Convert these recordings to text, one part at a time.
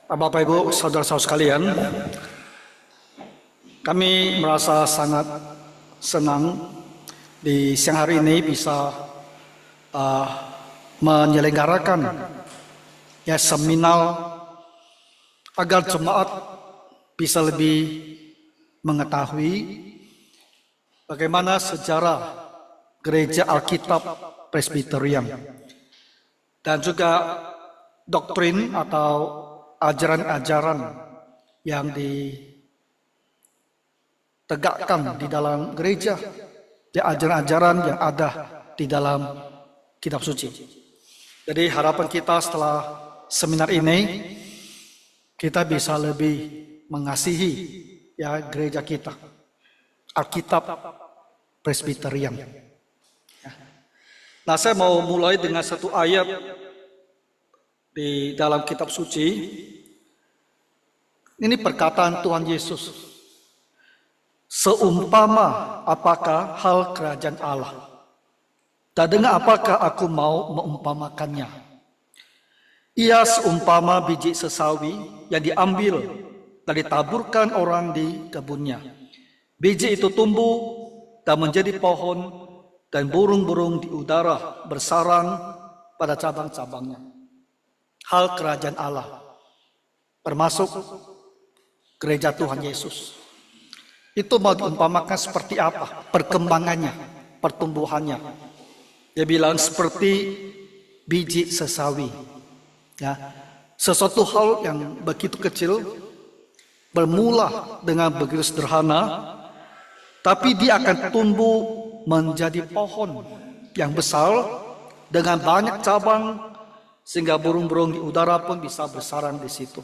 Bapak Ibu, saudara-saudara sekalian, kami merasa sangat senang di siang hari ini bisa menyelenggarakan seminar agar jemaat bisa lebih mengetahui bagaimana sejarah Gereja Alkitab Presbyterian dan juga doktrin atau ajaran-ajaran yang ditegakkan di dalam gereja, ajaran-ajaran yang ada di dalam kitab suci. Jadi harapan kita setelah seminar ini, kita bisa lebih mengasihi gereja kita, Alkitab Presbyterian. Nah, saya mau mulai dengan satu ayat di dalam kitab suci. Ini perkataan Tuhan Yesus. Seumpama apakah hal kerajaan Allah? Dan dengan apakah aku mau mengumpamakannya? Ia seumpama biji sesawi yang diambil dan ditaburkan orang di kebunnya. Biji itu tumbuh dan menjadi pohon, dan burung-burung di udara bersarang pada cabang-cabangnya. Hal kerajaan Allah, termasuk gereja Tuhan Yesus, itu mau diumpamakan seperti apa? Perkembangannya, pertumbuhannya. Dia bilang seperti biji sesawi. Sesuatu hal yang begitu kecil, bermula dengan begitu sederhana, tapi dia akan tumbuh menjadi pohon yang besar dengan banyak cabang, sehingga burung-burung di udara pun bisa bersarang di situ.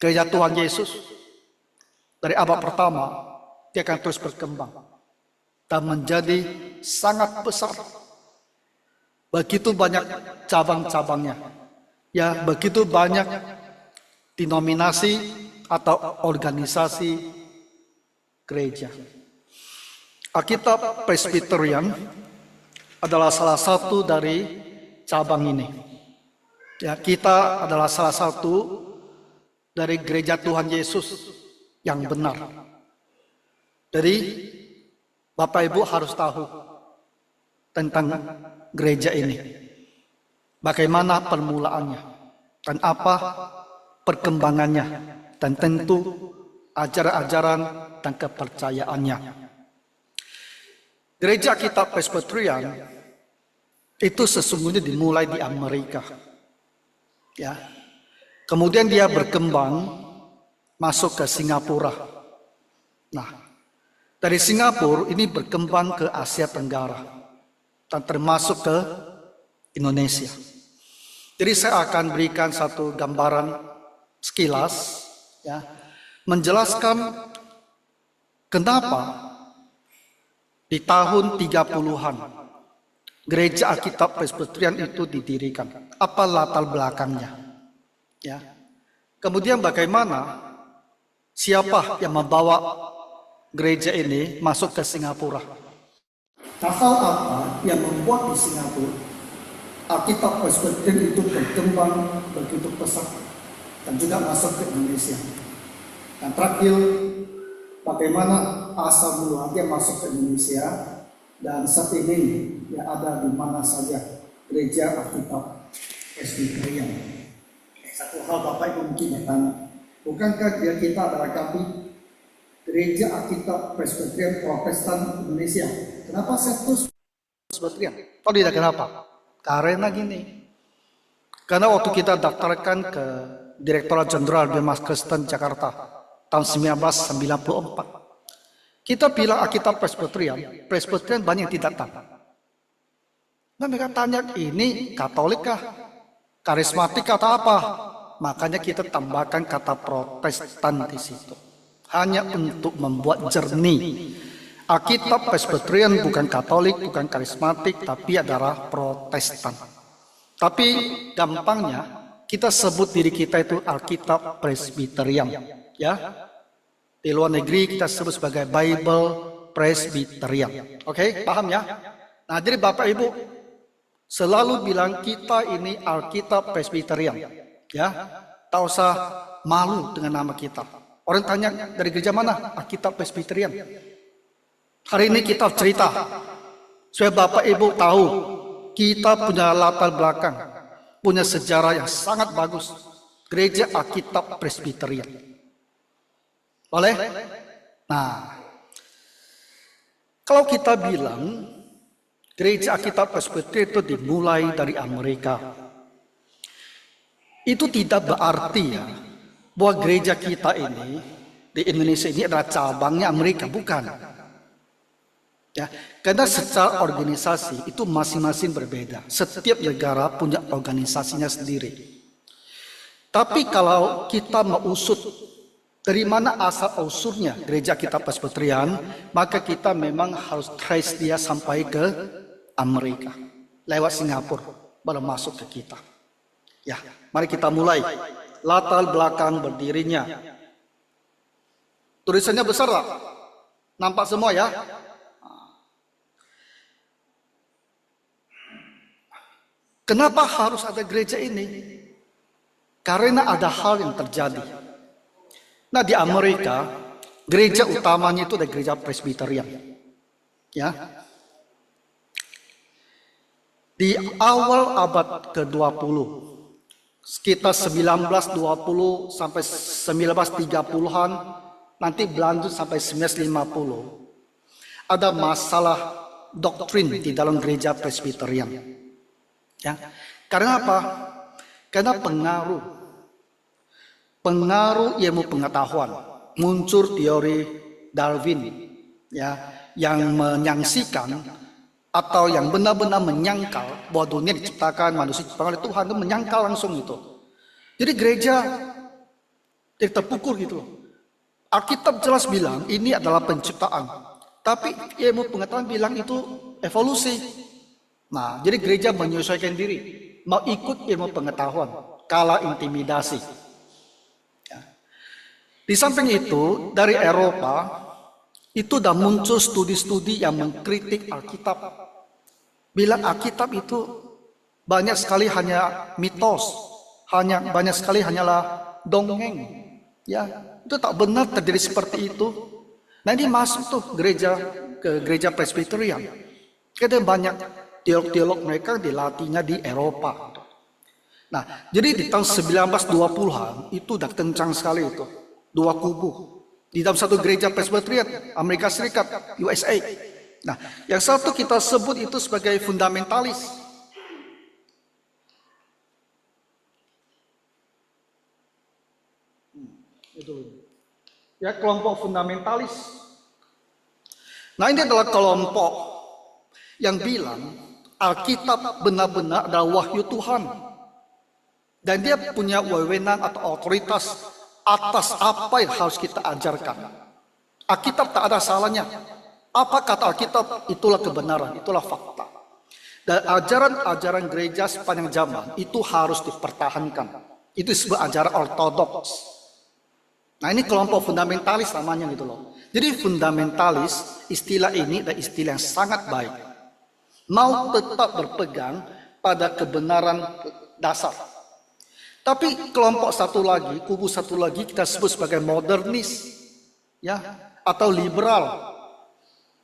Gereja Tuhan Yesus dari abad pertama, dia akan terus berkembang dan menjadi sangat besar. Begitu banyak cabang-cabangnya, begitu banyak denominasi atau organisasi gereja. Alkitab Presbyterian adalah salah satu dari cabang ini. Kita adalah salah satu dari gereja Tuhan Yesus yang benar. Jadi Bapak Ibu harus tahu tentang gereja ini. Bagaimana permulaannya dan apa perkembangannya, dan tentu ajaran-ajaran dan kepercayaannya. Gereja Alkitab Presbyterian itu sesungguhnya dimulai di Amerika. Kemudian dia berkembang masuk ke Singapura. Nah, dari Singapura ini berkembang ke Asia Tenggara dan termasuk ke Indonesia. Jadi saya akan berikan satu gambaran sekilas, menjelaskan kenapa di tahun 30-an Gereja Alkitab Presbyterian itu didirikan. Apa latar belakangnya? Kemudian bagaimana, siapa yang membawa gereja ini masuk ke Singapura? Hal apa yang membuat di Singapura Alkitab Presbyterian itu berkembang begitu pesat dan juga masuk ke Indonesia? Dan terakhir, bagaimana asal mula dia masuk ke Indonesia dan saat ini yang ada di mana saja gereja Alkitab Presbyterian. Satu hal Bapak Ibu mungkin bertanya, bukankah kita adalah kami gereja Alkitab Presbyterian Protestan Indonesia? Kenapa saya terus Presbyterian? Oh tidak, kenapa? Karena gini. Karena waktu kita daftarkan ke Direktorat Jenderal Bimas Kristen Jakarta tahun 1994, kita bilang Alkitab Presbyterian banyak yang tidak tahu. Nah, mereka tanya, ini Katolik kah? Karismatik atau apa? Makanya kita tambahkan kata Protestan di situ. Hanya untuk membuat jernih. Alkitab Presbyterian bukan Katolik, bukan karismatik, tapi adalah Protestan. Tapi gampangnya kita sebut diri kita itu Alkitab Presbyterian. Di luar negeri kita sebut sebagai Bible Presbyterian. Oke, paham ya? Nah, jadi Bapak Ibu selalu bilang kita ini Alkitab Presbyterian. tak usah malu dengan nama kita. Orang tanya dari gereja mana? Alkitab Presbyterian. Hari ini kita cerita supaya Bapak Ibu tahu kita punya latar belakang, punya sejarah yang sangat bagus. Gereja Alkitab Presbyterian. Boleh? Nah, kalau kita bilang gereja Alkitab Presbyterian itu dimulai dari Amerika, itu tidak berarti ya bahwa gereja kita ini di Indonesia ini adalah cabangnya Amerika, bukan. Ya, karena secara organisasi itu masing-masing berbeda. Setiap negara punya organisasinya sendiri. Tapi kalau kita mau usut dari mana asal usulnya gereja kita Presbyterian, maka kita memang harus trace dia sampai ke Amerika lewat Singapura baru masuk ke kita. Ya, mari kita mulai latar belakang berdirinya. Tulisannya besar lah, nampak semua ya. Kenapa harus ada gereja ini? Karena ada hal yang terjadi. Nah, di Amerika, gereja utamanya itu ada gereja Presbyterian. Ya. Di awal abad ke-20, sekitar 1920 sampai 1930-an, nanti berlanjut sampai 1950, ada masalah doktrin di dalam gereja Presbyterian. Ya. Karena apa? Karena pengaruh ilmu pengetahuan, muncul teori Darwin, ya, yang menyaksikan atau yang benar-benar menyangkal bahwa dunia diciptakan manusia diciptakan oleh Tuhan, itu menyangkal langsung itu. Jadi gereja terpukul gitu loh. Alkitab jelas bilang ini adalah penciptaan, tapi ilmu pengetahuan bilang itu evolusi. Nah, jadi gereja menyesuaikan diri, mau ikut ilmu pengetahuan, kalah intimidasi. Ya. Di samping itu, dari Eropa, itu sudah muncul studi-studi yang mengkritik Alkitab. Bilang Alkitab itu banyak sekali hanya mitos, banyak sekali hanyalah dongeng. Ya, itu tak benar terjadi seperti itu. Nah, ini masuk tuh ke gereja Presbyterian. Karena banyak teolog-teolog mereka dilatihnya di Eropa. Nah, jadi di tahun 1920-an itu udah kencang sekali itu. Dua kubu di dalam satu gereja Presbyterian Amerika Serikat, USA. Nah, yang satu kita sebut itu sebagai fundamentalis. Itu ya, kelompok fundamentalis. Nah, ini adalah kelompok yang bilang Alkitab benar-benar adalah wahyu Tuhan, dan dia punya wewenang atau otoritas atas apa yang harus kita ajarkan. Alkitab tak ada salahnya. Apa kata Alkitab? Itulah kebenaran, itulah fakta. Dan ajaran-ajaran gereja sepanjang zaman itu harus dipertahankan. Itu disebut ajaran ortodoks. Nah, ini kelompok fundamentalis namanya gitu loh. Jadi fundamentalis, istilah ini adalah istilah yang sangat baik. Mau tetap berpegang pada kebenaran dasar. Tapi kelompok satu lagi, kubu satu lagi kita sebut sebagai modernis, ya, atau liberal.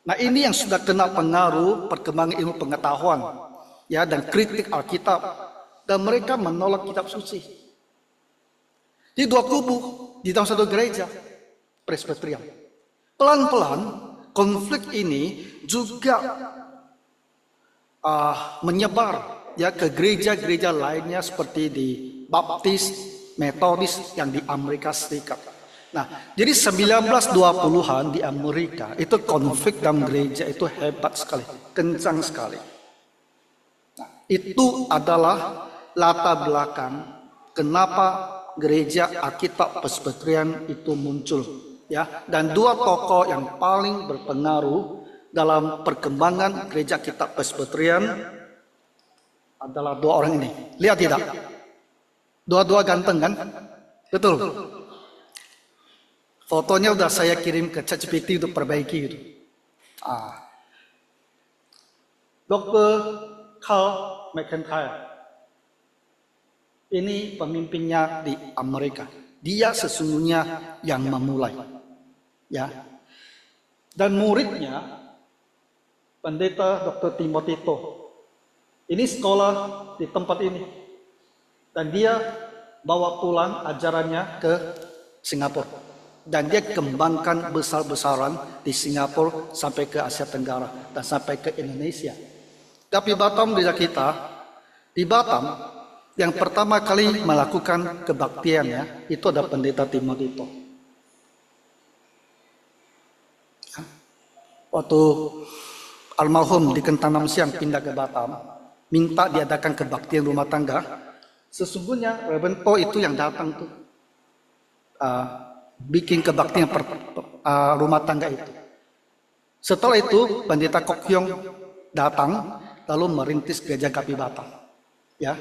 Nah, ini yang sudah kena pengaruh perkembangan ilmu pengetahuan, ya, dan kritik Alkitab, dan mereka menolak kitab suci. Di dua kubu di dalam satu gereja Presbyterian. Pelan-pelan konflik ini juga menyebar ya ke gereja-gereja lainnya seperti di Baptis, Metodis yang di Amerika Serikat. Nah, jadi 1920-an di Amerika itu konflik dalam gereja itu hebat sekali, kencang sekali. Nah, itu adalah latar belakang kenapa gereja Alkitab Presbyterian itu muncul, ya. Dan dua tokoh yang paling berpengaruh dalam perkembangan gereja Alkitab Presbyterian adalah dua orang ini. Lihat tidak? Dua-dua ganteng kan? Betul. Fotonya udah saya kirim ke ChatGPT untuk perbaiki gitu. Dr. Carl McIntyre. Ini pemimpinnya di Amerika. Dia sesungguhnya yang memulai. Ya. Dan muridnya Pendeta Dr. Timothy To. Ini sekolah di tempat ini. Dan dia bawa pulang ajarannya ke Singapura. Dan dia kembangkan besar-besaran di Singapura sampai ke Asia Tenggara dan sampai ke Indonesia. Tapi Batam gereja kita, di Batam, yang pertama kali melakukan kebaktiannya itu ada Pendeta Timothy To. Waktu almarhum di Kentanam Siang pindah ke Batam, minta diadakan kebaktian rumah tangga. Sesungguhnya Reverend Po itu yang datang tuh bikin kebaktian rumah tangga itu. Setelah itu Pendeta Kok Hyong datang lalu merintis gereja KP Batam. Ya.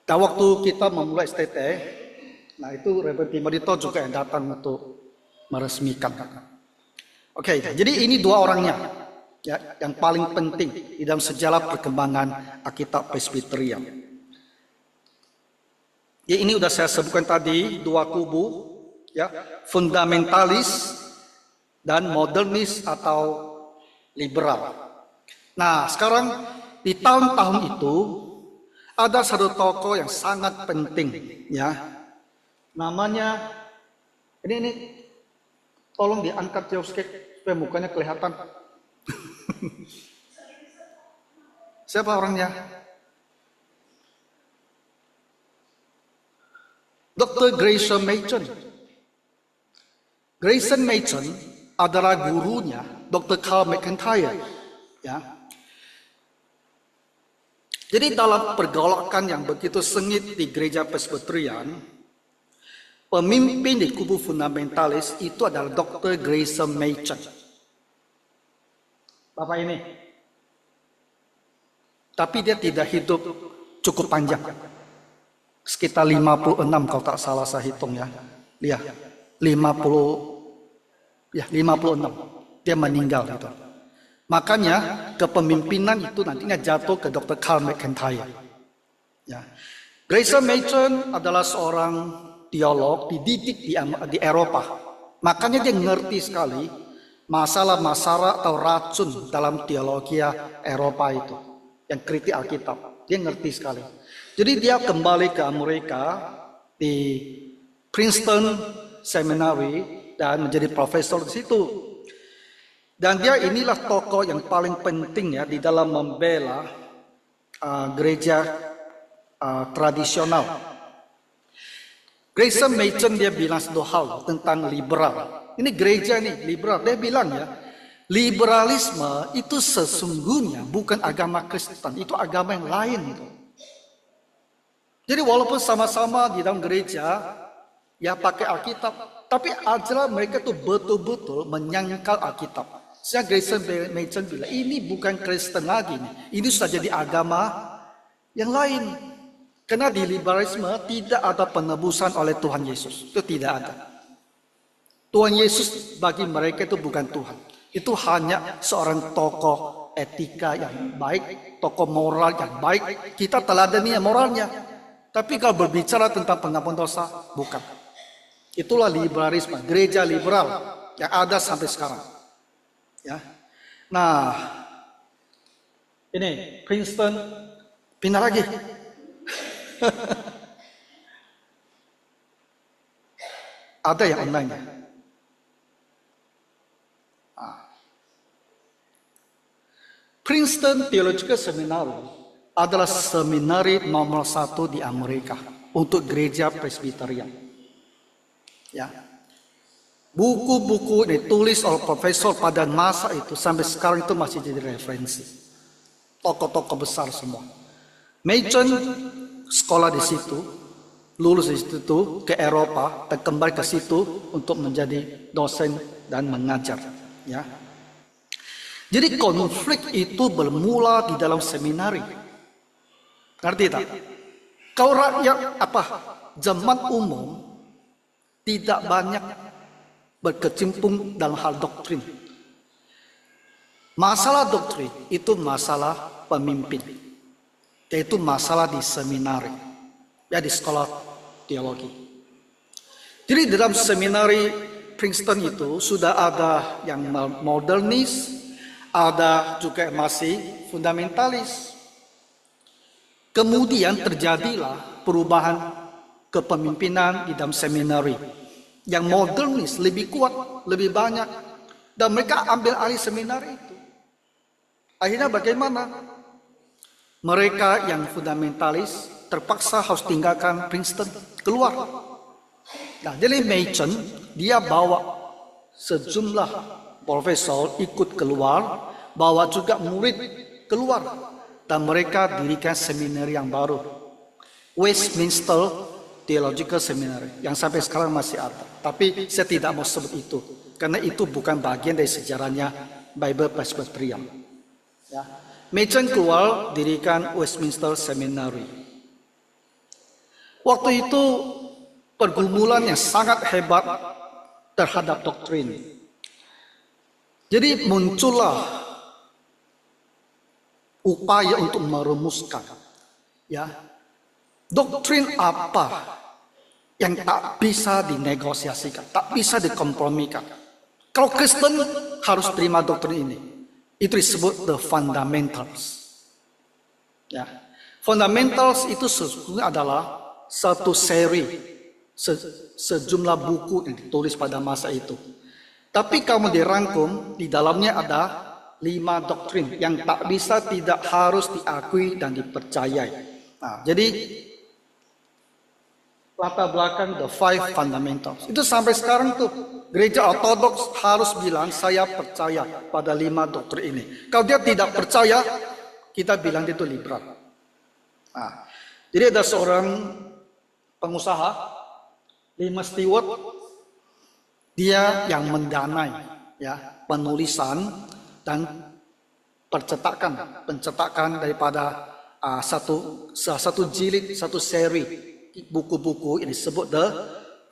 Dan waktu kita memulai STT, nah itu Reverend Timothy To juga yang datang untuk meresmikan. Oke, jadi ini dua orangnya ya, yang paling penting di dalam sejarah perkembangan Alkitab Presbyterian. Ya, ini udah saya sebutkan tadi, dua kubu, ya, fundamentalis dan modernis atau liberal. Nah, sekarang di tahun-tahun itu ada satu tokoh yang sangat penting, ya. Namanya ini tolong diangkat jauh sedikit supaya mukanya kelihatan. Siapa orangnya? Dr. Grayson Machen. Grayson Machen adalah gurunya Dr. Carl McIntyre. Ya. Jadi dalam pergolakan yang begitu sengit di gereja Presbyterian, pemimpin di kubu fundamentalis itu adalah Dr. Grayson Machen. Bapak ini. Tapi dia tidak hidup cukup panjang. Sekitar 56 kalau tak salah saya hitung ya. Lihat, 56. Dia meninggal itu. Makanya kepemimpinan itu nantinya jatuh ke Dr. Carl McIntyre. Ya. Grayson Machen adalah seorang teolog dididik di Eropa. Makanya dia ngerti sekali masalah-masalah atau racun dalam teologi Eropa itu. Yang kritik Alkitab. Dia ngerti sekali. Jadi dia kembali ke Amerika di Princeton Seminary dan menjadi profesor di situ. Dan dia inilah tokoh yang paling penting ya di dalam membela gereja tradisional. Grayson Machen dia bilang satu hal tentang liberal. Ini gereja nih liberal. Dia bilang ya, liberalisme itu sesungguhnya bukan agama Kristen, itu agama yang lain. Jadi walaupun sama-sama di dalam gereja ya pakai Alkitab, tapi ajaran mereka tuh betul-betul menyangkal Alkitab. Saya Grayson Machen bilang, ini bukan Kristen lagi nih. Ini sudah jadi agama yang lain. Karena di liberalisme tidak ada penebusan oleh Tuhan Yesus. Itu tidak ada. Tuhan Yesus bagi mereka itu bukan Tuhan. Itu hanya seorang tokoh etika yang baik, tokoh moral yang baik. Kita teladani moralnya. Tapi kalau berbicara tentang pengampun dosa, bukan. Itulah liberalisme, gereja liberal yang ada sampai sekarang. Ya. Nah, ini Princeton pindah lagi. Ada yang online. Princeton Theological Seminary adalah seminari nomor 1 di Amerika untuk gereja Presbyterian. Ya. Buku-buku ditulis oleh profesor pada masa itu sampai sekarang itu masih jadi referensi. Tokoh-tokoh besar semua. Machen sekolah di situ, lulus di situ ke Eropa dan kembali ke situ untuk menjadi dosen dan mengajar. Ya. Jadi konflik itu bermula di dalam seminari. Ngerti tak? Kau rakyat zaman umum tidak banyak berkecimpung dalam hal doktrin. Masalah doktrin itu masalah pemimpin, yaitu masalah di seminari. ya di sekolah teologi. Jadi dalam seminari Princeton itu sudah ada yang modernis, ada juga yang masih fundamentalis. Kemudian terjadilah perubahan kepemimpinan di dalam seminari. Yang modernis lebih kuat, lebih banyak. Dan mereka ambil alih seminari itu. Akhirnya bagaimana? Mereka yang fundamentalis terpaksa harus tinggalkan Princeton, keluar. Nah, jadi Machen, dia bawa sejumlah profesor ikut keluar, bawa juga murid keluar. Dan mereka dirikan seminari yang baru. Westminster Theological Seminary, yang sampai sekarang masih ada. Tapi saya tidak mau sebut itu, karena itu bukan bagian dari sejarahnya Bible Presbyterian. Ya. Machen keluar, dirikan Westminster Seminary. Waktu itu pergumulan yang sangat hebat terhadap doktrin. Jadi muncullah upaya untuk merumuskan, ya, doktrin apa yang tak bisa dinegosiasikan, tak bisa dikompromikan. Kalau Kristen harus terima doktrin ini. Itu disebut the fundamentals. Ya. Fundamentals itu sesungguhnya adalah satu seri, sejumlah buku yang ditulis pada masa itu. Tapi kamu dirangkum, di dalamnya ada 5 doktrin yang tak bisa, tidak harus diakui dan dipercayai. Nah, jadi latar belakang the 5 fundamentals. Itu sampai sekarang tuh gereja ortodoks harus bilang saya percaya pada 5 doktrin ini. Kalau dia tidak percaya, kita bilang dia itu liberal. Nah, jadi ada seorang pengusaha, Lima Stewart, dia yang mendanai, ya, penulisan dan pencetakan daripada satu jilid, satu seri buku-buku ini disebut the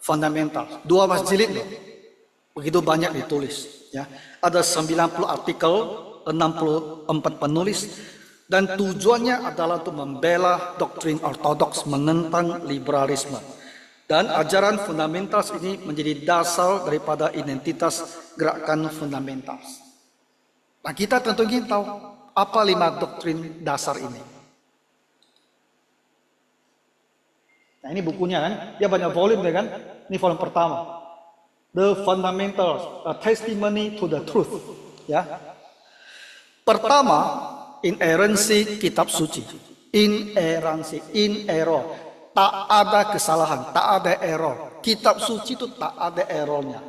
fundamental. 12 jilid loh. Begitu banyak ditulis, ya. Ada 90 artikel, 64 penulis, dan tujuannya adalah untuk membela doktrin ortodoks menentang liberalisme. Dan ajaran fundamentals ini menjadi dasar daripada identitas gerakan fundamentals. Nah, kita tentu ingin tahu apa 5 doktrin dasar ini. Nah, ini bukunya kan, dia banyak volume ya kan. Ini volume pertama, The Fundamentals, A Testimony to the Truth. Ya, pertama, inerrancy kitab suci, inerrancy, in error, tak ada kesalahan, tak ada error. Kitab suci itu tak ada errornya.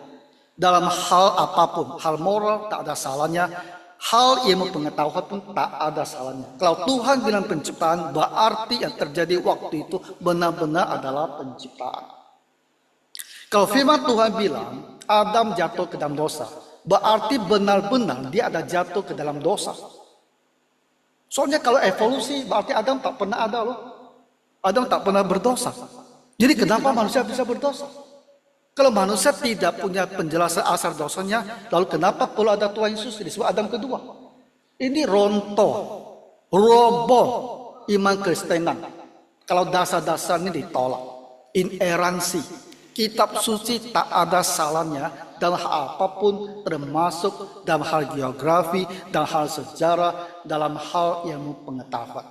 Dalam hal apapun, hal moral tak ada salahnya. Hal ilmu pengetahuan pun tak ada salahnya. Kalau Tuhan bilang penciptaan, berarti yang terjadi waktu itu benar-benar adalah penciptaan. Kalau firman Tuhan bilang Adam jatuh ke dalam dosa, berarti benar-benar dia ada jatuh ke dalam dosa. Soalnya kalau evolusi berarti Adam tak pernah ada loh. Adam tak pernah berdosa. Jadi kenapa manusia bisa berdosa? Kalau manusia tidak punya penjelasan asal dosanya, lalu kenapa perlu ada Tuhan Yesus disebut Adam kedua? Ini roboh iman Kristenan. Kalau dasar-dasar ini ditolak. Inerransi, kitab suci tak ada salahnya dalam hal apapun, termasuk dalam hal geografi, dalam hal sejarah, dalam hal ilmu pengetahuan.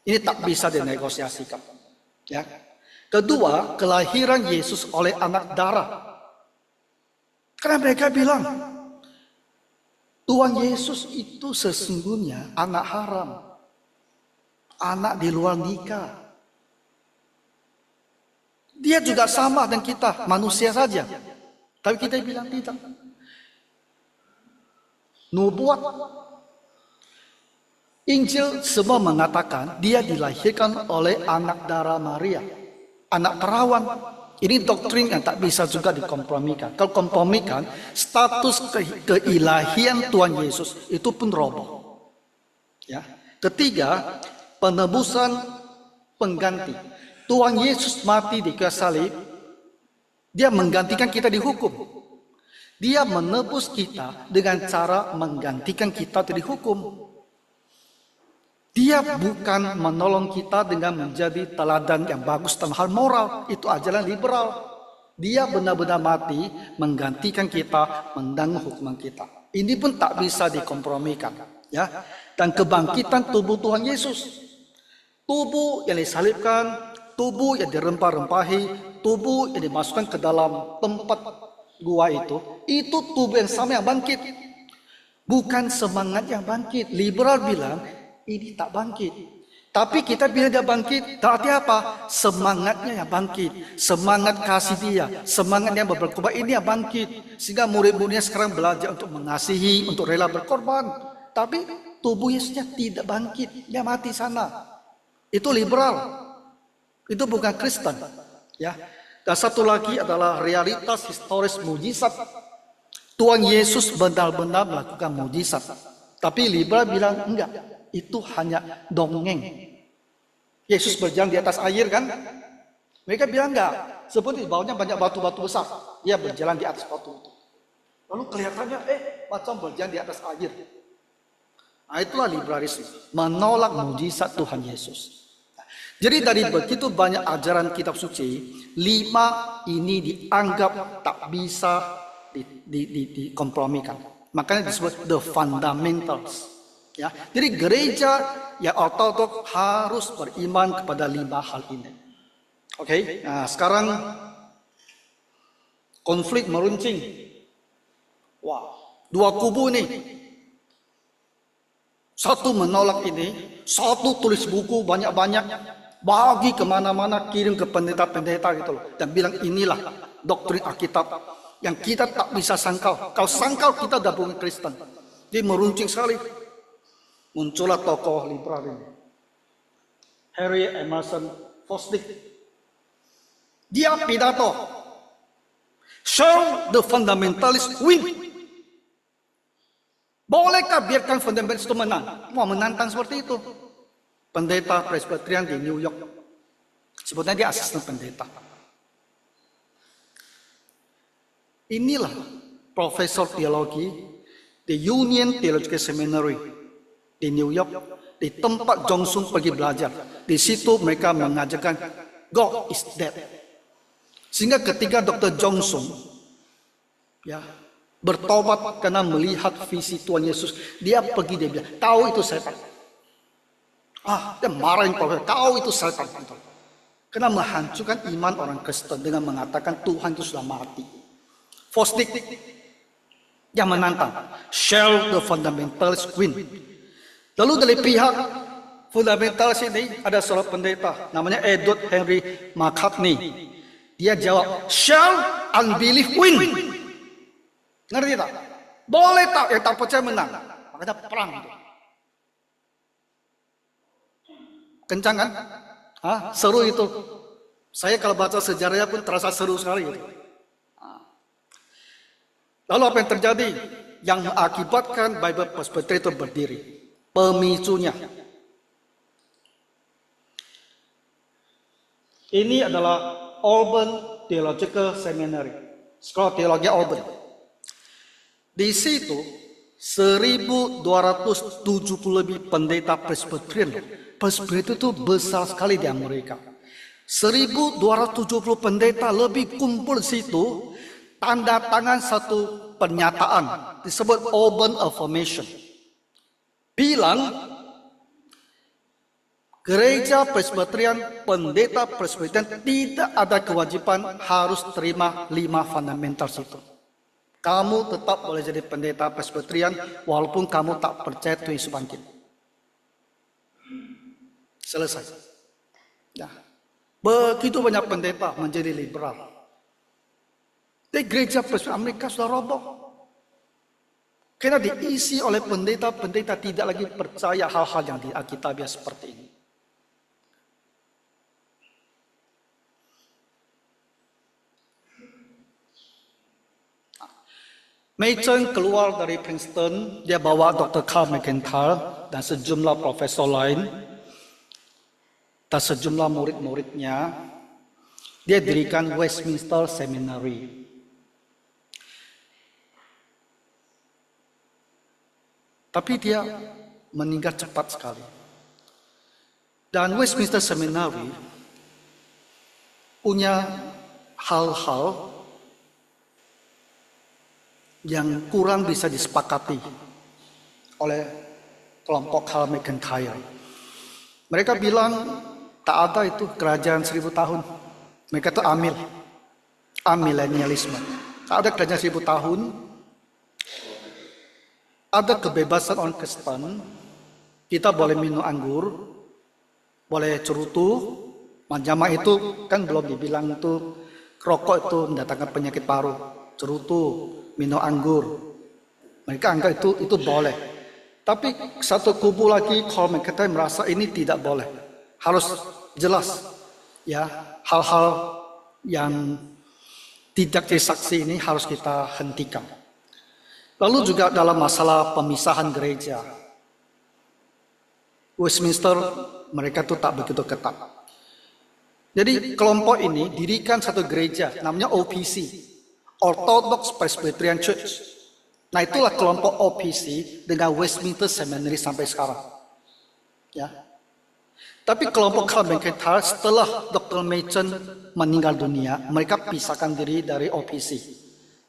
Ini tak bisa dinegosiasikan. Ya. Kedua, kelahiran Yesus oleh anak darah. Karena mereka bilang, Tuhan Yesus itu sesungguhnya anak haram. Anak di luar nikah. Dia juga sama dengan kita, manusia saja. Tapi kita bilang tidak. Nubuat. Injil semua mengatakan dia dilahirkan oleh anak darah Maria. Anak perawan. Ini doktrin yang tak bisa juga dikompromikan. Kalau kompromikan, status keilahian Tuhan Yesus itu pun roboh. Ya. Ketiga, penebusan pengganti. Tuhan Yesus mati di kayu salib, dia menggantikan kita dihukum. Dia menebus kita dengan cara menggantikan kita dihukum. Dia bukan menolong kita dengan menjadi teladan yang bagus dalam hal moral. Itu ajaran liberal. Dia benar-benar mati menggantikan kita, menanggung hukuman kita. Ini pun tak bisa dikompromikan. Ya. Dan kebangkitan tubuh Tuhan Yesus. Tubuh yang disalibkan, tubuh yang dirempah-rempahi, tubuh yang dimasukkan ke dalam tempat gua itu tubuh yang sama yang bangkit. Bukan semangat yang bangkit. Liberal bilang, ini tak bangkit. Tapi kita bilang dia bangkit, berarti apa? Semangatnya yang bangkit. Semangat kasih dia, semangat yang berkorban ini yang bangkit. Sehingga murid-muridnya sekarang belajar untuk mengasihi, untuk rela berkorban. Tapi tubuh Yesusnya tidak bangkit, dia mati sana. Itu liberal. Itu bukan Kristen. Ya. Dan satu lagi adalah realitas historis mujizat. Tuhan Yesus benar-benar melakukan mujizat. Tapi liberal bilang enggak. Itu hanya dongeng. Yesus berjalan di atas air kan? Mereka bilang enggak. Seperti di bawahnya banyak batu-batu besar. Dia berjalan di atas batu itu. Lalu kelihatannya macam berjalan di atas air. Nah, itulah liberalisme. Menolak mujizat Tuhan Yesus. Jadi dari begitu banyak ajaran kitab suci, 5 ini dianggap tak bisa dikompromikan. Makanya disebut the fundamentals. Ya, jadi gereja yang ortodok harus beriman kepada 5 hal ini. Oke, nah sekarang konflik meruncing. Wah, 2 kubu nih. Satu menolak ini, satu tulis buku banyak-banyak, bagi kemana-mana, kirim ke pendeta-pendeta gitu loh, dan bilang inilah doktrin Alkitab yang kita tak bisa sangkal. Kalau sangkal kita udah bukan Kristen. Jadi meruncing sekali. Muncullah tokoh liberal ini, Henry Emerson Fosdick. Dia pidato, "Shall the fundamentalist win?" Bolehkah biarkan fundamentalis itu menang? Mau menantang seperti itu. Pendeta Presbyterian di New York. Sebutnya dia asisten pendeta. Inilah profesor teologi di Union Theological Seminary di New York, di tempat Johnson pergi belajar. Di situ mereka mengajarkan God is dead. Sehingga ketika Dr. Johnson bertobat karena melihat visi Tuhan Yesus, dia pergi, dia bilang, kau itu setan. Dia marahin profesor, kau itu setan. Karena menghancurkan iman orang Kristen dengan mengatakan Tuhan itu sudah mati. Fosdick yang menantang, shall the fundamentalist win? Lalu dari pihak fundamentalis ini ada seorang pendeta namanya Edward Henry McCartney. Dia jawab, shall unbelief win? Ngerti tak? Boleh tak yang tak percaya menang? Makanya perang itu. Kencang kan? Seru itu. Saya kalau baca sejarahnya pun terasa seru sekali itu. Lalu apa yang terjadi? Yang mengakibatkan Bible Presbyterian itu berdiri. Pemicunya. Ini adalah Auburn Theological Seminary. Sekolah teologi Auburn. Di situ 1270 lebih pendeta Presbyterian. Presbyterian itu besar sekali di Amerika. 1270 pendeta lebih kumpul di situ, tanda tangan satu pernyataan disebut Auburn Affirmation. Bilang gereja Presbyterian, pendeta Presbyterian tidak ada kewajiban harus terima 5 fundamental itu. Kamu tetap boleh jadi pendeta Presbyterian walaupun kamu tak percaya Tuhan Yesus bangkit. Selesai. Ya. Begitu banyak pendeta menjadi liberal. Di gereja Presbyterian Amerika sudah roboh. Karena diisi oleh pendeta-pendeta tidak lagi percaya hal-hal yang di Alkitabiah seperti ini. Machen keluar dari Princeton, dia bawa Dr. Carl McIntyre dan sejumlah profesor lain dan sejumlah murid-muridnya. Dia dirikan Westminster Seminary. Tapi dia meninggal cepat sekali. Dan Westminster Seminary punya hal-hal yang kurang bisa disepakati oleh kelompok Karl McIntyre. Mereka bilang tak ada itu kerajaan 1000 tahun. Mereka itu amilenialisme. Tak ada kerajaan 1000 tahun. Ada kebebasan orang Kristen. Kita boleh minum anggur, boleh cerutu. Zaman itu kan belum dibilang itu rokok itu mendatangkan penyakit paru. Cerutu, minum anggur. Mereka anggap itu boleh. Tapi satu kubu lagi kalau mereka merasa ini tidak boleh. Harus jelas ya, hal-hal yang tidak disaksi ini harus kita hentikan. Lalu juga dalam masalah pemisahan gereja, Westminster mereka itu tak begitu ketat. Jadi kelompok ini dirikan satu gereja namanya OPC, Orthodox Presbyterian Church. Nah itulah kelompok OPC dengan Westminster Seminary sampai sekarang. Ya. Tapi kelompok Karl McIntyre setelah Dr. Machen meninggal dunia, mereka pisahkan diri dari OPC.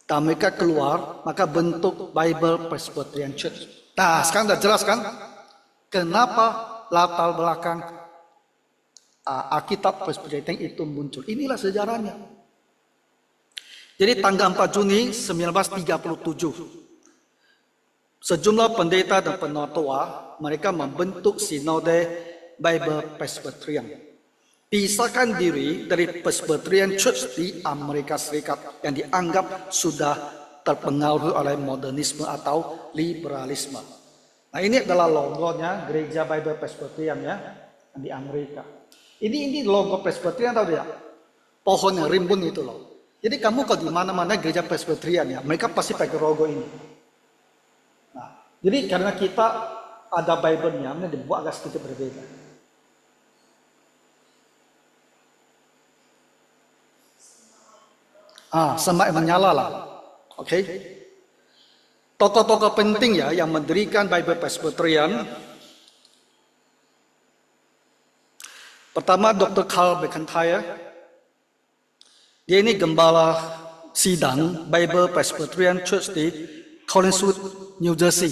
Dan mereka keluar, maka bentuk Bible Presbyterian Church. Nah sekarang sudah jelas kan? Kenapa latar belakang Alkitab Presbyterian itu muncul? Inilah sejarahnya. Jadi tanggal 4 Juni 1937, sejumlah pendeta dan penatua mereka membentuk sinode Bible Presbyterian. Pisahkan diri dari Presbyterian Church di Amerika Serikat yang dianggap sudah terpengaruh oleh modernisme atau liberalisme. Nah ini adalah logonya gereja Bible Presbyterian ya di Amerika. Ini logo Presbyterian tahu tidak? Pohon yang rimbun itu loh. Jadi kamu kalau di mana-mana gereja Presbyterian ya, mereka pasti pakai logo ini. Nah, jadi karena kita ada Bible-nya, dibuat agak sedikit berbeda. Semak menyala lah. Oke. Tokoh-tokoh penting ya yang mendirikan Bible Presbyterian. Pertama Dr. Karl McIntyre. Dia ini gembala sidang Bible Presbyterian Church di Collinswood, New Jersey.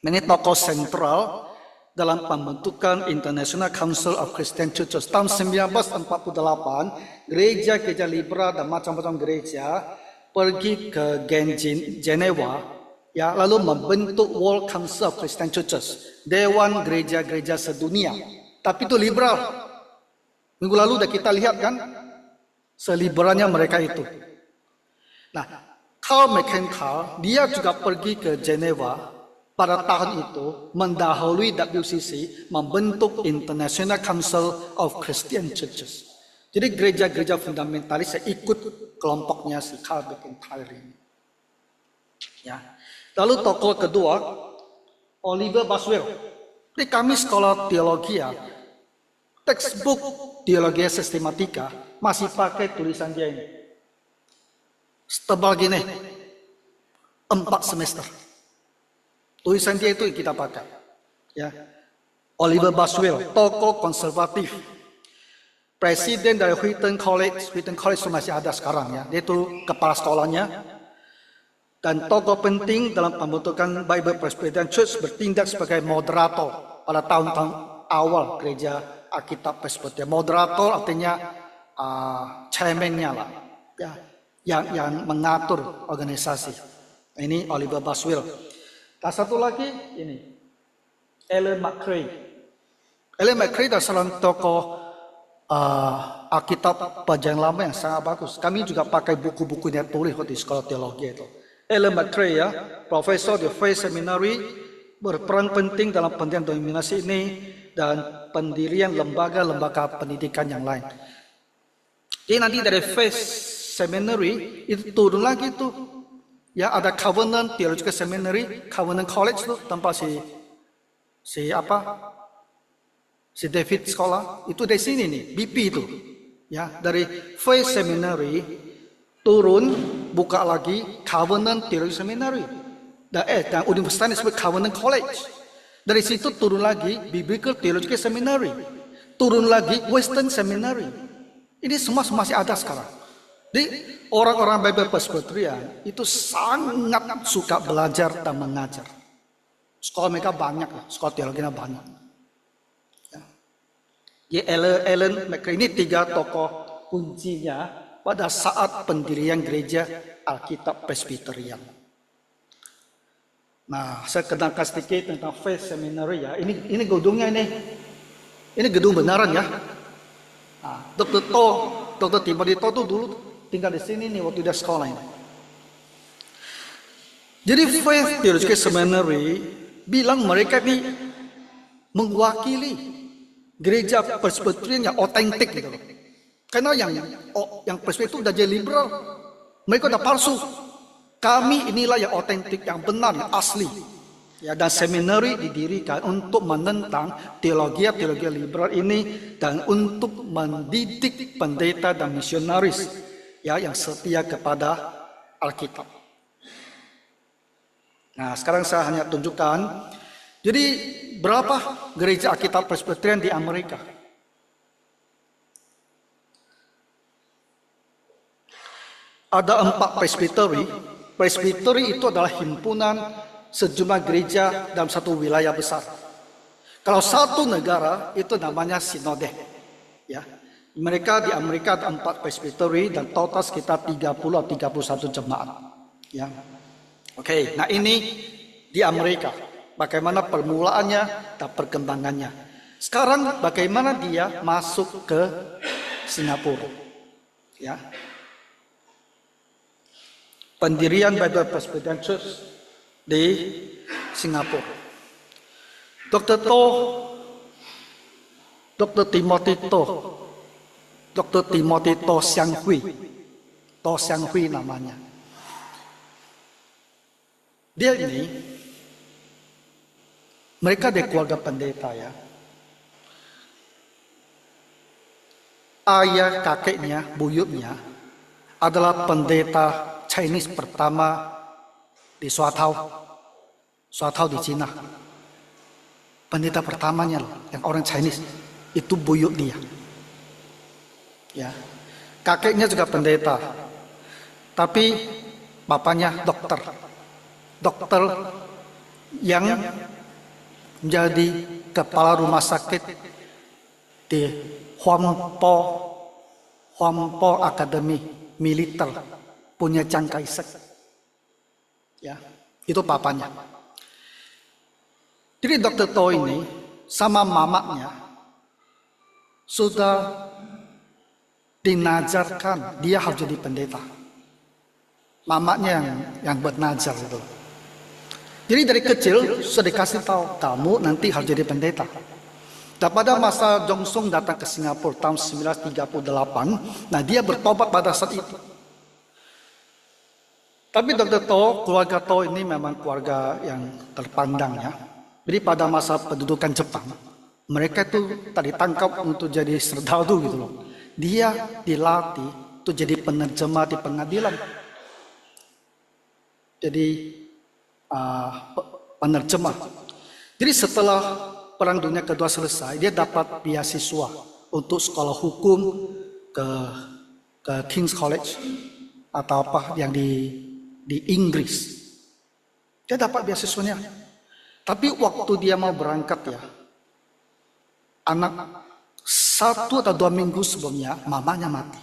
Ini tokoh sentral dalam pembentukan International Council of Christian Churches. Tahun 1948, gereja-gereja liberal dan macam-macam gereja pergi ke Geneva, ya, lalu membentuk World Council of Christian Churches, Dewan Gereja-Gereja Sedunia. Tapi itu liberal. Minggu lalu udah kita lihat kan, seliberalnya mereka itu. Nah, Karl McIntyre, dia juga pergi ke Geneva pada tahun itu, mendahului WCC, membentuk International Council of Christian Churches. Jadi gereja-gereja fundamentalis yang ikut kelompoknya si Karl McIntyre ini. Ya. Lalu tokoh kedua, Oliver Buswell. Jadi kami sekolah teologi ya, textbook teologi sistematika masih pakai tulisan dia ini. Setebal gini, 4 semester. Tulisan dia itu kita pakai. Ya. Oliver Buswell, tokoh konservatif. Presiden dari Wheaton College itu masih ada sekarang ya. Dia itu kepala sekolahnya. Dan tokoh penting dalam pembentukan Bible Presbyterian Church, bertindak sebagai moderator pada tahun-tahun awal gereja Alkitab Presbyterian. Moderator artinya chairman-nya lah, ya, yang mengatur organisasi. Ini Oliver Buswell. Dan satu lagi ini Ellen McCrae. Ellen McCrae adalah salah tokoh Alkitab Perjanjian Lama yang sangat bagus. Kami juga pakai buku-buku yang tulis di sekolah teologi itu. Ellen McCrae ya, profesor di Faith Seminary, berperan penting dalam pendirian denominasi ini dan pendirian lembaga-lembaga pendidikan yang lain. Jadi nanti dari Faith Seminary itu turun lagi tuh, ya ada Covenant Theological Seminary, Covenant College tuh tempat si David sekolah itu dari sini nih, BP itu, ya dari Faith Seminary turun buka lagi Covenant Theological Seminary dan universitas disebut Covenant College. Dari situ turun lagi Biblical Theological Seminary, turun lagi Western Seminary. Ini semua masih ada sekarang. Jadi orang-orang Bible Presbyterian itu sangat suka belajar dan mengajar. Sekolah mereka banyak, sekolah teologinya banyak. Ya, Ellen McCrae ini 3 tokoh kuncinya pada saat pendirian gereja Alkitab Presbyterian. Nah, saya kenalkan sedikit tentang Faith Seminary ya. Ini gedungnya ini gedung benaran ya. Nah, Dr. Timothy To tuh dulu tinggal di sini nih waktu dia sekolah ini. Jadi Faith Theological Seminary bilang mereka ini mewakili gereja Presbyterian yang otentik gitu loh. Karena yang Presbyterian itu udah jadi liberal, mereka udah palsu. Kami inilah yang otentik, yang benar, yang asli. Ya, dan seminari didirikan untuk menentang teologi liberal ini dan untuk mendidik pendeta dan misionaris ya yang setia kepada Alkitab. Nah, sekarang saya hanya tunjukkan. Jadi berapa gereja Alkitab Presbyterian di Amerika? Ada 4 presbytery. Presbytery itu adalah himpunan sejumlah gereja dalam satu wilayah besar. Kalau satu negara itu namanya sinode. Ya. Mereka di Amerika ada 4 presbytery dan total sekitar 30 atau 31 jemaat. Ya. Oke, nah ini di Amerika. Bagaimana permulaannya dan perkembangannya. Sekarang bagaimana dia masuk ke Singapura. Ya. Pendirian Bible Presbyterian Church di Singapura. Dr. Timothy To Siang Hui namanya. Dia ini, mereka dari keluarga pendeta ya. Ayah kakeknya, buyutnya adalah pendeta Chinese pertama di Suatau di Cina. Pendeta pertamanya loh, yang orang Chinese itu buyut dia. Ya, kakeknya juga pendeta, tapi bapaknya dokter yang menjadi kepala rumah sakit di Huampo Academy Militer punya Chiang Kai-shek. Ya, itu papanya. Jadi Dr. To ini sama mamanya sudah dinajarkan dia harus jadi pendeta. Mamanya yang bernajar itu. Jadi dari kecil sudah dikasih tahu kamu nanti harus jadi pendeta. Dan pada masa Jongsung datang ke Singapura tahun 1938, nah dia bertobat pada saat itu. Tapi Dr. To, keluarga To ini memang keluarga yang terpandang ya. Jadi pada masa pendudukan Jepang, mereka itu tak ditangkap untuk jadi serdadu gitu loh. Dia dilatih untuk jadi penerjemah di pengadilan. Jadi penerjemah. Jadi setelah Perang Dunia Kedua selesai, dia dapat beasiswa untuk sekolah hukum ke King's College atau apa yang di Inggris. Dia dapat beasiswanya. Tapi waktu dia mau berangkat ya, anak 1 atau 2 minggu sebelumnya mamanya mati.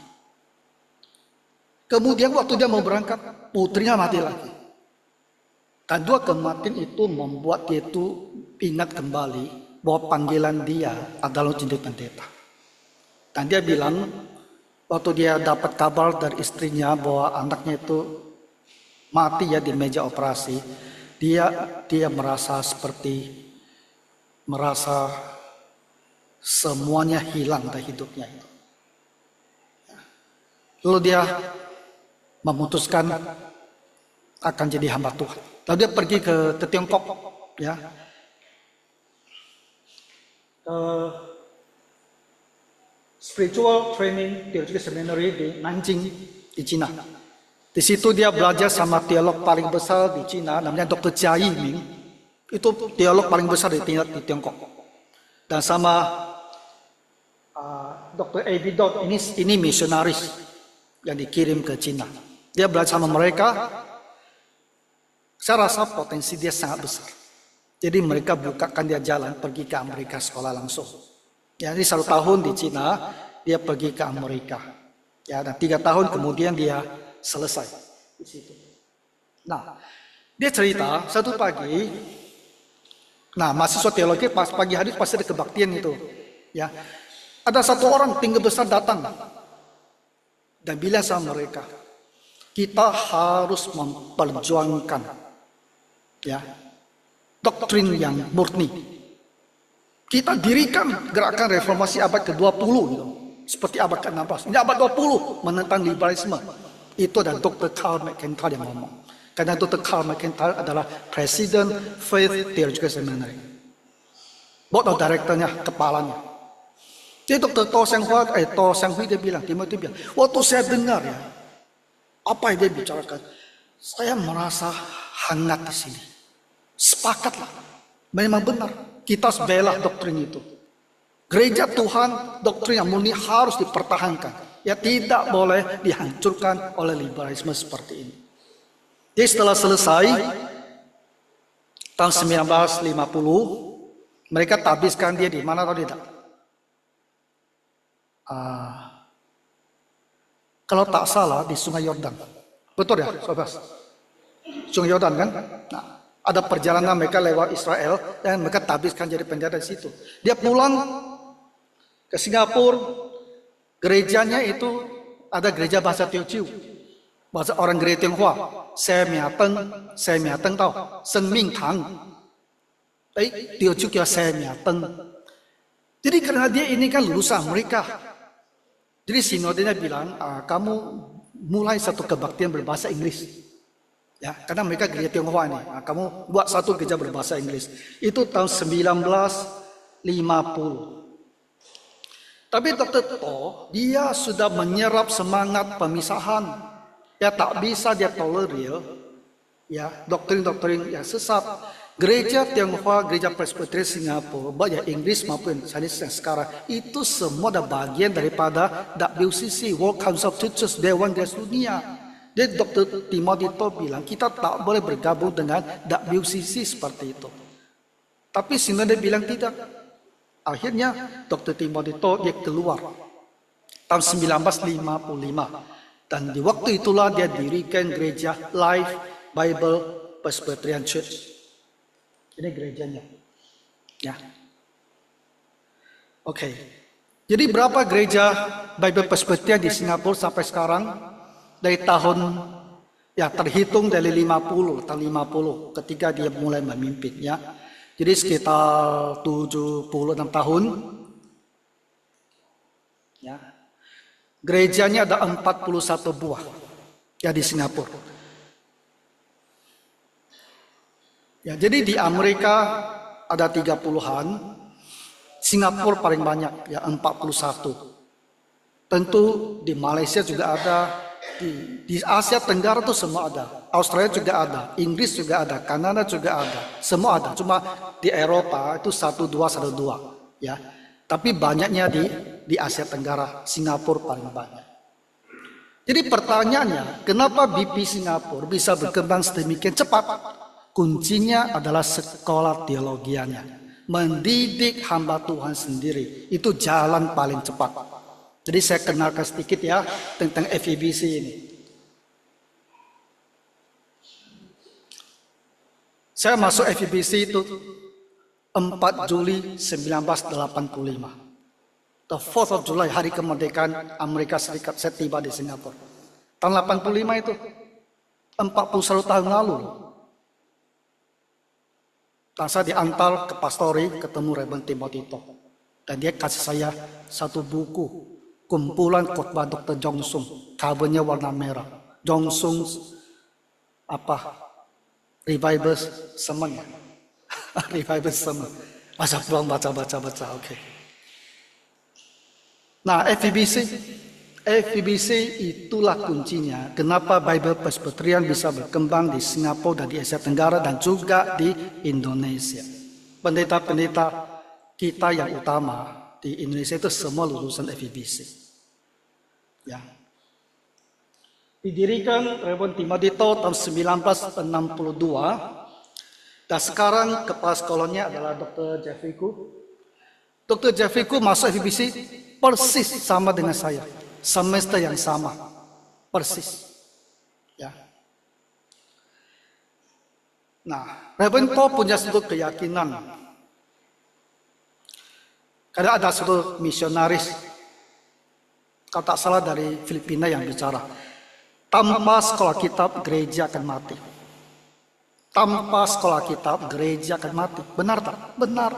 Kemudian waktu dia mau berangkat, putrinya mati lagi. Dan 2 kematian itu membuat dia itu ingat kembali bahwa panggilan dia adalah jadi pendeta. Dan dia bilang, waktu dia dapat kabar dari istrinya bahwa anaknya itu mati ya di meja operasi, dia merasa semuanya hilang dari hidupnya itu. Lalu dia memutuskan akan jadi hamba Tuhan. Lalu dia pergi ke Tiongkok, ya, Spiritual Training Theological Seminary di Nanjing di Cina. Di situ dia belajar sama teolog paling besar di Cina, namanya Dr. Jia Yiming. Itu teolog paling besar di Tiongkok. Dan sama Dr. A.B. Dot ini misionaris yang dikirim ke Cina. Dia belajar sama mereka. Saya rasa potensi dia sangat besar. Jadi mereka bukakan dia jalan pergi ke Amerika sekolah langsung. Ya, jadi 1 tahun di Cina dia pergi ke Amerika. Ya, dan 3 tahun kemudian dia selesai di situ. Nah, dia cerita satu pagi. Nah, mahasiswa teologi pas pagi hari pasti ada kebaktian itu. Ya, ada satu orang tinggi besar datang dan bilang sama mereka, kita harus memperjuangkan, ya, doktrin yang murni. Kita dirikan gerakan reformasi abad ke-20 gitu, seperti abad ke-16. Ini abad 20 menentang liberalisme. Itu ada Dr. Karl McIntyre yang ngomong. Karena Dr. Karl McIntyre adalah Presiden Faith Theological Seminary. Board of Director-nya, kepalanya. Jadi Dr. To Xiang Hui dia bilang, Timothy bilang, waktu saya dengar ya, apa yang dia bicarakan, saya merasa hangat di sini. Sepakatlah, memang benar, kita harus bela doktrin itu. Gereja Tuhan, doktrin yang murni harus dipertahankan. Ya tidak boleh dihancurkan oleh liberalisme seperti ini. Jadi setelah selesai, tahun 1950, mereka tabiskan dia di mana atau tidak? Kalau tak salah di Sungai Yordan. Betul ya, Sobat? Sungai Yordan kan? Nah, ada perjalanan mereka lewat Israel dan mereka tabiskan jadi pendeta di situ. Dia pulang ke Singapura, gerejanya itu ada gereja bahasa Teochew. Bahasa orang gereja Tionghoa. Saya miateng tahu. Sen Ming Tang. Teochew kira saya miateng. Jadi karena dia ini kan lulusan Amerika. Jadi sinodenya bilang, kamu mulai satu kebaktian berbahasa Inggris. Ya, karena mereka gereja Tionghoa ini. Kamu buat satu gereja berbahasa Inggris. Itu tahun 1950. Tapi Dr. To, dia sudah menyerap semangat pemisahan. Ya tak bisa dia tolerir, ya doktrin-doktrin yang sesat. Gereja Tionghoa, gereja Presbyterian Singapura, baik Inggris maupun Chinese yang sekarang, itu semua ada bagian daripada WCC, World Council of Churches, Dewan Gereja Dunia. Jadi Dr. Timothy To bilang, kita tak boleh bergabung dengan WCC seperti itu. Tapi sinode bilang tidak. Akhirnya Dr. Timothy To dia keluar tahun 1955. Dan di waktu itulah dia dirikan gereja Life Bible Presbyterian Church. Ini gerejanya. Ya. Oke. Jadi berapa gereja Bible Presbyterian di Singapura sampai sekarang? Dari tahun, ya terhitung dari 50, tahun 50 ketika dia mulai memimpin. Ya. Jadi sekitar 76 tahun. Ya. Gerejanya ada 41 buah ya di Singapura. Ya, jadi di Amerika ada 30-an, Singapura paling banyak ya 41. Tentu di Malaysia juga ada, di Asia Tenggara tuh semua ada. Australia juga ada, Inggris juga ada, Kanada juga ada, semua ada. Cuma di Eropa itu 1-2 ya. Tapi banyaknya di Asia Tenggara, Singapura paling banyak. Jadi pertanyaannya, kenapa BP Singapura bisa berkembang sedemikian cepat? Kuncinya adalah sekolah teologianya. Mendidik hamba Tuhan sendiri, itu jalan paling cepat. Jadi saya kenalkan sedikit ya tentang FEBC ini. Saya masuk FEBC itu 4 Juli 1985. The 4th of July, hari kemerdekaan Amerika Serikat, saya tiba di Singapura. Tahun 85 itu, 41 tahun lalu. Dan saya diantar ke pastori, ketemu Reverend Timothy To. Dan dia kasih saya satu buku, kumpulan khotbah Dr. Jong Sung, covernya warna merah. Jong Sung, Revival Sermon. Revival Sermon. Masa pulang baca. Oke. Nah, FEBC itulah kuncinya. Kenapa Bible Presbyterian bisa berkembang di Singapura dan di Asia Tenggara dan juga di Indonesia. Pendeta-pendeta kita yang utama di Indonesia itu semua lulusan FEBC. Ya. Didirikan Reverend Timothy tahun 1962 dan sekarang kepala sekolahnya adalah Dr. Jeffrey Koo. Dr. Jeffrey Koo masuk FEBC persis sama dengan saya. Semester yang sama, persis. Ya. Nah, Reverend Paul punya satu keyakinan. Karena ada satu misionaris, kalau tak salah dari Filipina yang bicara, tanpa sekolah kitab gereja akan mati. Tanpa sekolah kitab gereja akan mati. Benar tak? Benar.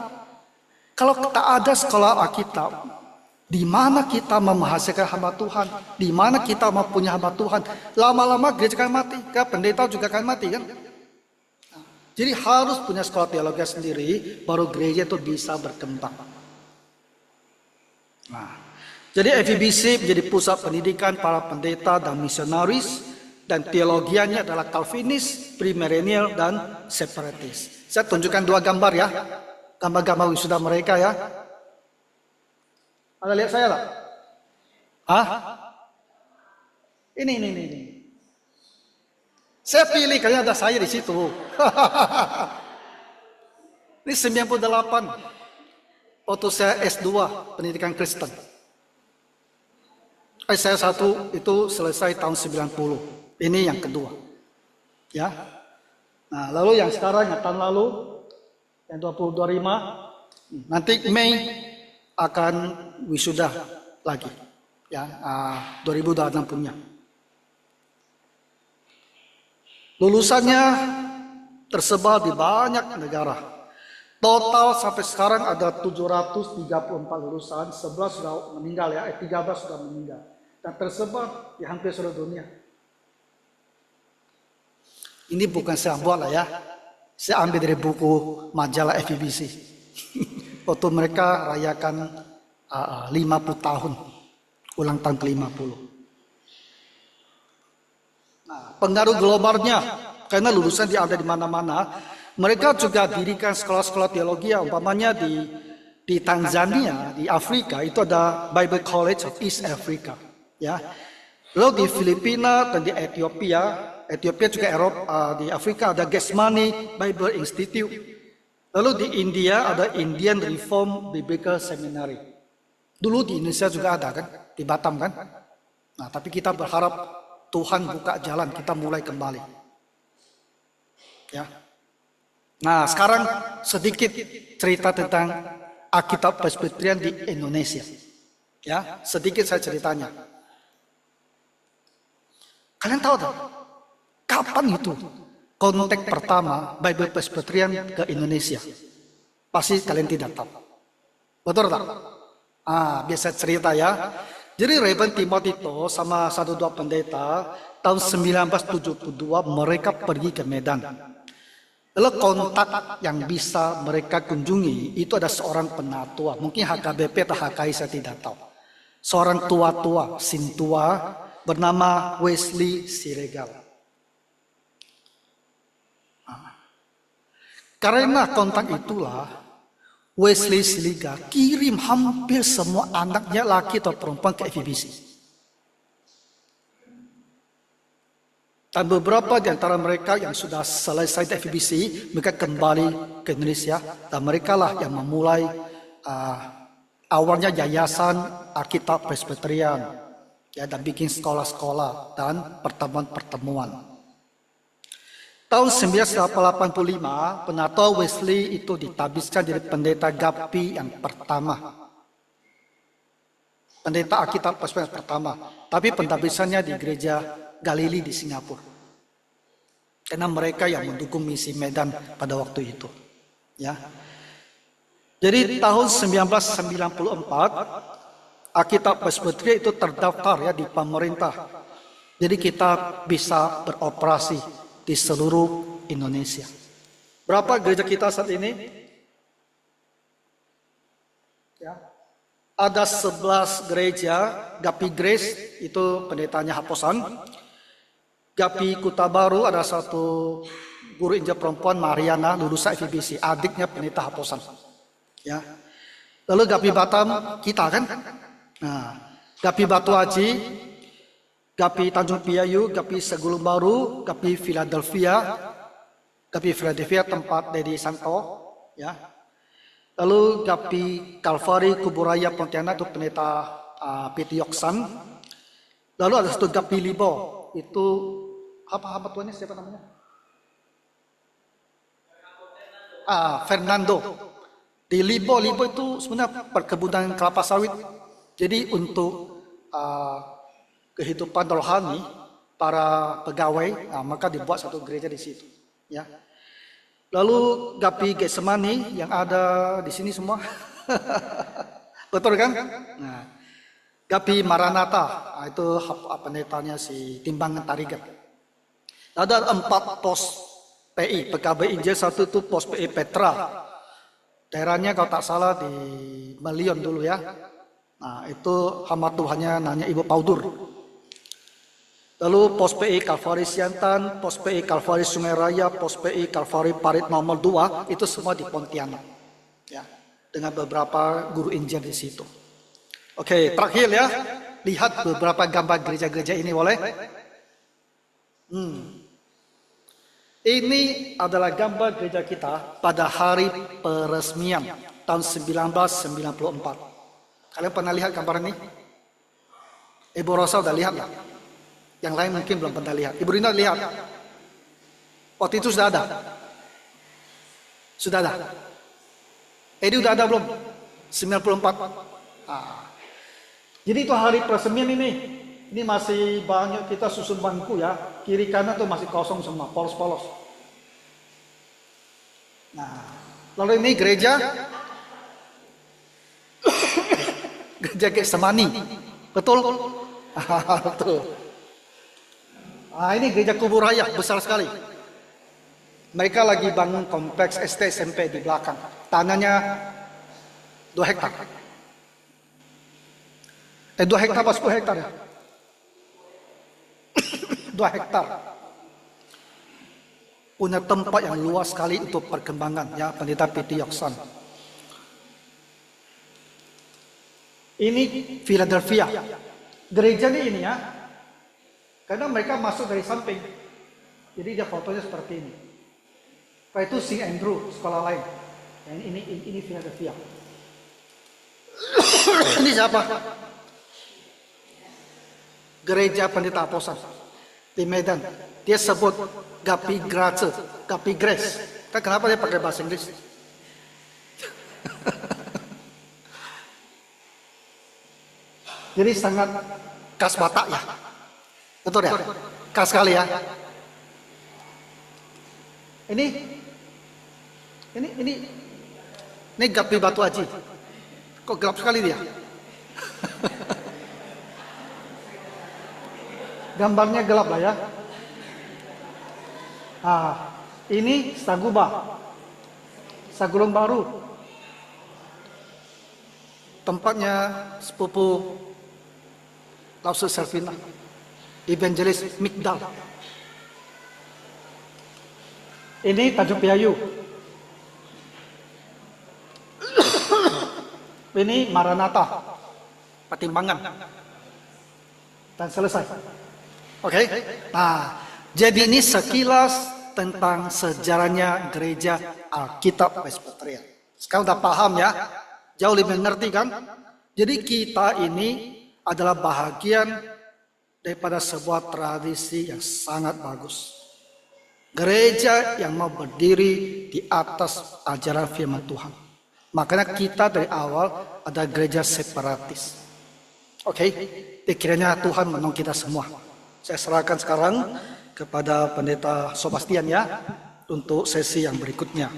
Kalau tak ada sekolah Alkitab, di mana kita menghasilkan hamba Tuhan, di mana kita mempunyai hamba Tuhan, lama-lama gereja akan mati, kan pendeta juga akan mati kan? Jadi harus punya sekolah teologi sendiri, baru gereja itu bisa berkembang. Nah, jadi FEBC menjadi pusat pendidikan para pendeta dan misionaris, dan teologianya adalah Calvinis, premillennial, dan separatis. Saya tunjukkan dua gambar ya, gambar-gambar wisuda mereka ya. Ada lihat saya lah? Hah? Ini. Saya pilih karena ada saya di situ. Ini 98. Waktu saya S2 pendidikan Kristen. Saya satu itu selesai tahun 90. Ini yang kedua. Ya. Nah, lalu yang sekarang yang tahun lalu yang 2025 nanti Mei akan wisuda lagi, ya 2026 punya. Lulusannya tersebar di banyak negara. Total sampai sekarang ada 734 lulusan, 11 sudah meninggal ya, 13 sudah meninggal. Dan tersebar di hampir seluruh dunia. Ini bukan saya buat lah ya, saya ambil dari buku majalah FEBC. Waktu mereka rayakan 50 tahun, ulang tahun ke-50. Nah, pengaruh globalnya, karena lulusan dia ada di mana-mana, mereka juga dirikan sekolah-sekolah teologi, umpamanya di Tanzania, di Afrika, itu ada Bible College of East Africa. Ya. Lalu di Filipina dan di Ethiopia juga Eropa, di Afrika ada Getsemani Bible Institute. Lalu di India ada Indian Reform Biblical Seminary. Dulu di Indonesia juga ada kan, di Batam kan. Nah, tapi kita berharap Tuhan buka jalan, kita mulai kembali. Ya. Nah, sekarang sedikit cerita tentang Alkitab Presbyterian di Indonesia. Ya, sedikit saya ceritanya. Kalian tahu tak? Kapan itu kontak pertama Bible Presbyterian ke Indonesia? Pasti kalian tidak tahu. Betul tak? Biasa cerita ya. Jadi Reverend Timothy itu sama 1-2 pendeta tahun 1972 mereka pergi ke Medan. Lalu kontak yang bisa mereka kunjungi itu ada seorang penatua. Mungkin HKBP atau HKI saya tidak tahu. Seorang tua-tua, sintua bernama Wesley Siregar. Karena kontak itulah Wesley Siregar kirim hampir semua anaknya laki atau perempuan ke FEBC. Dan beberapa di antara mereka yang sudah selesai di FEBC, mereka kembali ke Indonesia dan mereka lah yang memulai awalnya yayasan Alkitab Presbyterian, ya, dan bikin sekolah-sekolah dan pertemuan-pertemuan. Tahun 1985, penatua Wesley itu ditabiskan jadi pendeta GAPI yang pertama. Pendeta Alkitab Presbyterian pertama. Tapi pentabisannya di gereja Galili di Singapura. Karena mereka yang mendukung misi Medan pada waktu itu. Ya. Jadi tahun 1994, Alkitab Presbyterian itu terdaftar ya di pemerintah. Jadi kita bisa beroperasi di seluruh Indonesia. Berapa gereja kita saat ini? Ya. ada 11 gereja. Gapi Grace itu pendetanya Haposan. Gapi Kuta Baru ada satu guru Injil perempuan Mariana lulusan FEBC, adiknya pendeta Haposan. Ya. Lalu Gapi Batam kita kan. Nah, Gapi Batu Haji, Gapi Tanjung Piayu, Gapi Segulung Baru, Gapi Philadelphia tempat Dedi Santo, ya. Lalu Gapi Kalvari Kuburaya Pontianak itu pendeta Piti Yoksan. Lalu ada satu Gapi Libo, itu apa tuannya siapa namanya? Fernando. Di Libo itu sebenarnya perkebunan kelapa sawit. Jadi untuk kehidupan rohani para pegawai, maka dibuat satu gereja di situ. Ya. Lalu Gapi Getsemani yang ada di sini semua, betul kan? Nah, Gapi Maranatha, itu pendetanya si Timbangan Tarigan. Ada 4 pos PI, PKB Injil, satu itu pos PI Petra. Daerahnya kalau tak salah di Malion dulu ya. Nah, itu hamba Tuhannya nanya Ibu Paudur. Lalu pos PI Kalvari Siantan, pos PI Kalvari Sungai Raya, pos PI Kalvari Parit nomor 2, itu semua di Pontianak. Ya, dengan beberapa guru Injil di situ. Oke, terakhir ya, lihat beberapa gambar gereja-gereja ini boleh. Ini adalah gambar gereja kita pada hari peresmian tahun 1994. Kalian pernah lihat gambar ini? Ibu Rosa udah lihat lah. Yang lain mungkin belum pernah lihat. Ibu Rina lihat. Waktu itu sudah ada. Sudah ada. Ini udah ada belum? 94. Jadi itu hari peresmian ini. Ini masih banyak kita susun bangku ya. Kiri kanan tuh masih kosong semua, polos-polos. Nah, lalu ini gereja. Gereja Getsemani. Betul? Betul. Ini gereja Kuburaya, besar sekali. Mereka lagi bangun kompleks SD SMP di belakang. Tanahnya 2 hektar. 2 hektar apa 10 hektar ya? 2 hektar. Punya tempat yang luas sekali untuk perkembangan ya, pendeta Piti Yoksan. Ini Philadelphia. Gerejanya ini ya. Karena mereka masuk dari samping. Jadi dia fotonya seperti ini. Nah, itu St. Andrew, sekolah lain. Nah, ini Philadelphia. Ini siapa? Gereja Pendeta Aposan di Medan. Dia sebut Gapi Grace, Gapi Grace. Kan kenapa dia pakai bahasa Inggris? Jadi sangat khas Batak ya. Betul ya? Khas sekali ya. Ini Gapi Batu Haji. Kok gelap sekali dia? Gambarnya gelap lah ya. Ini Saguba, Sagulung Baru. Tempatnya sepupu Lausus Servina, Evangelis Mikdal. Ini Tanjung Piayu. Ini Maranatha, Patimbangan. Dan selesai. Oke. Nah, jadi ini sekilas tentang sejarahnya gereja Alkitab Presbyterian. Sekarang udah paham ya? Jauh lebih mengerti kan? Jadi kita ini adalah bahagian daripada sebuah tradisi yang sangat bagus. Gereja yang mau berdiri di atas ajaran firman Tuhan. Makanya kita dari awal ada gereja separatis. Oke? Kiranya Tuhan menolong kita semua. Saya serahkan sekarang kepada Pendeta Sebastian ya untuk sesi yang berikutnya.